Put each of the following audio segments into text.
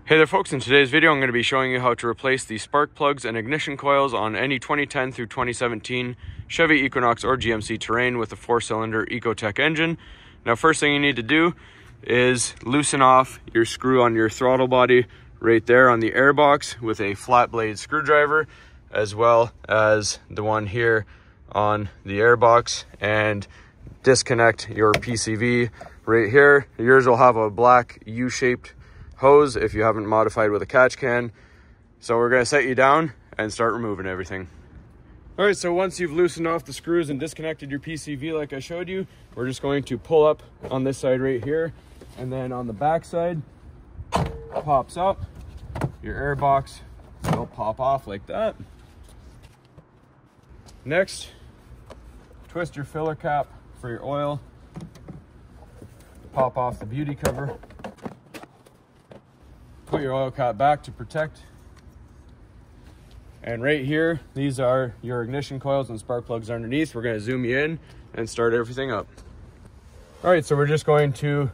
Hey there folks, in today's video I'm going to be showing you how to replace the spark plugs and ignition coils on any 2010 through 2017 Chevy Equinox or GMC Terrain with a 4-cylinder Ecotec engine. Now first thing you need to do is loosen off your screw on your throttle body right there on the airbox with a flat blade screwdriver, as well as the one here on the airbox, and disconnect your PCV right here. Yours will have a black U-shaped hose if you haven't modified with a catch can. So we're going to set you down and start removing everything. All right, so once you've loosened off the screws and disconnected your PCV like I showed you, we're just going to pull up on this side right here, and then on the back side pops up. Your air box will pop off like that. Next, twist your filler cap for your oil, pop off the beauty cover, put your oil cap back to protect. And right here, these are your ignition coils and spark plugs underneath. We're going to zoom you in and start everything up. All right, so we're just going to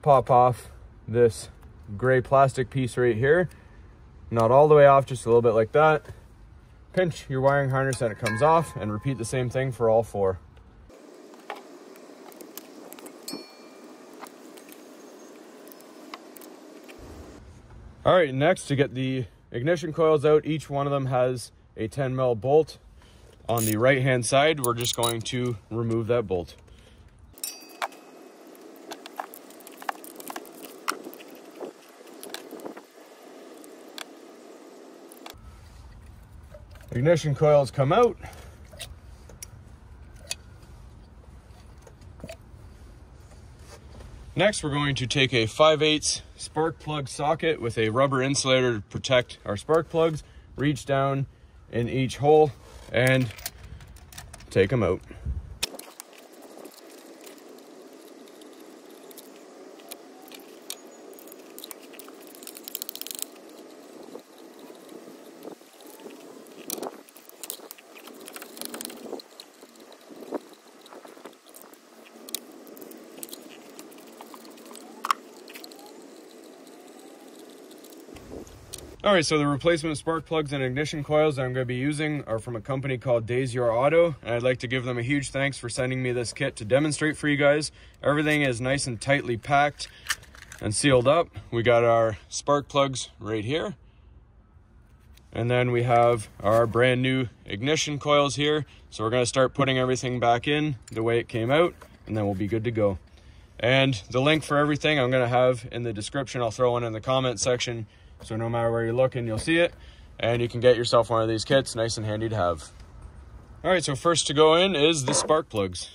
pop off this gray plastic piece right here. Not all the way off, just a little bit like that. Pinch your wiring harness and it comes off, and repeat the same thing for all four. All right, next, to get the ignition coils out, each one of them has a 10mm bolt. On the right hand side, we're just going to remove that bolt. Ignition coils come out. Next, we're going to take a 5/8 spark plug socket with a rubber insulator to protect our spark plugs, reach down in each hole and take them out. All right, so the replacement spark plugs and ignition coils that I'm going to be using are from a company called Days Your Auto, and I'd like to give them a huge thanks for sending me this kit to demonstrate for you guys. Everything is nice and tightly packed and sealed up. We got our spark plugs right here, and then we have our brand new ignition coils here. So we're going to start putting everything back in the way it came out, and then we'll be good to go. And the link for everything I'm going to have in the description. I'll throw one in the comment section, so no matter where you're looking, you'll see it, and you can get yourself one of these kits. Nice and handy to have. All right, so first to go in is the spark plugs.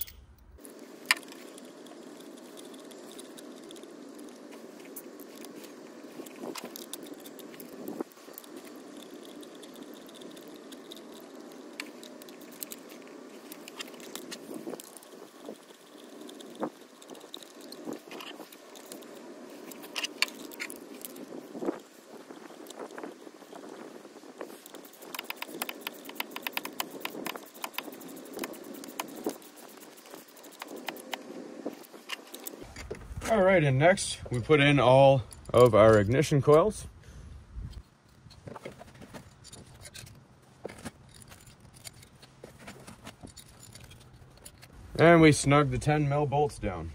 All right, and next we put in all of our ignition coils. And we snug the 10mm bolts down.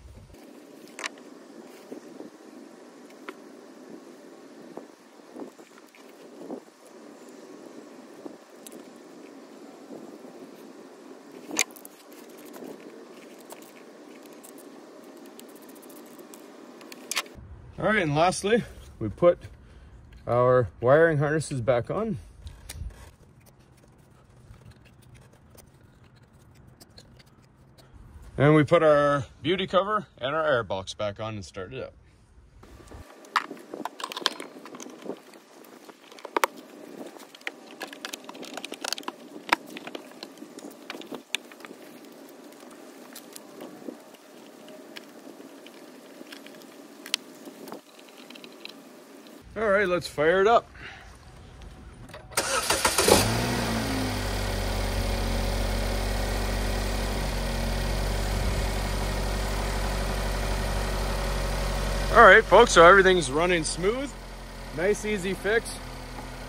All right, and lastly, we put our wiring harnesses back on. And we put our beauty cover and our air box back on and start it up. All right, let's fire it up. All right, folks, so everything's running smooth. Nice, easy fix,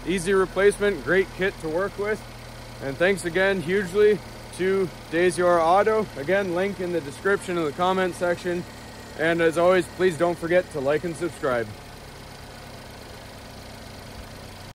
easy replacement, great kit to work with. And thanks again hugely to Dazior Auto. Again, link in the description of the comment section. And as always, please don't forget to like and subscribe.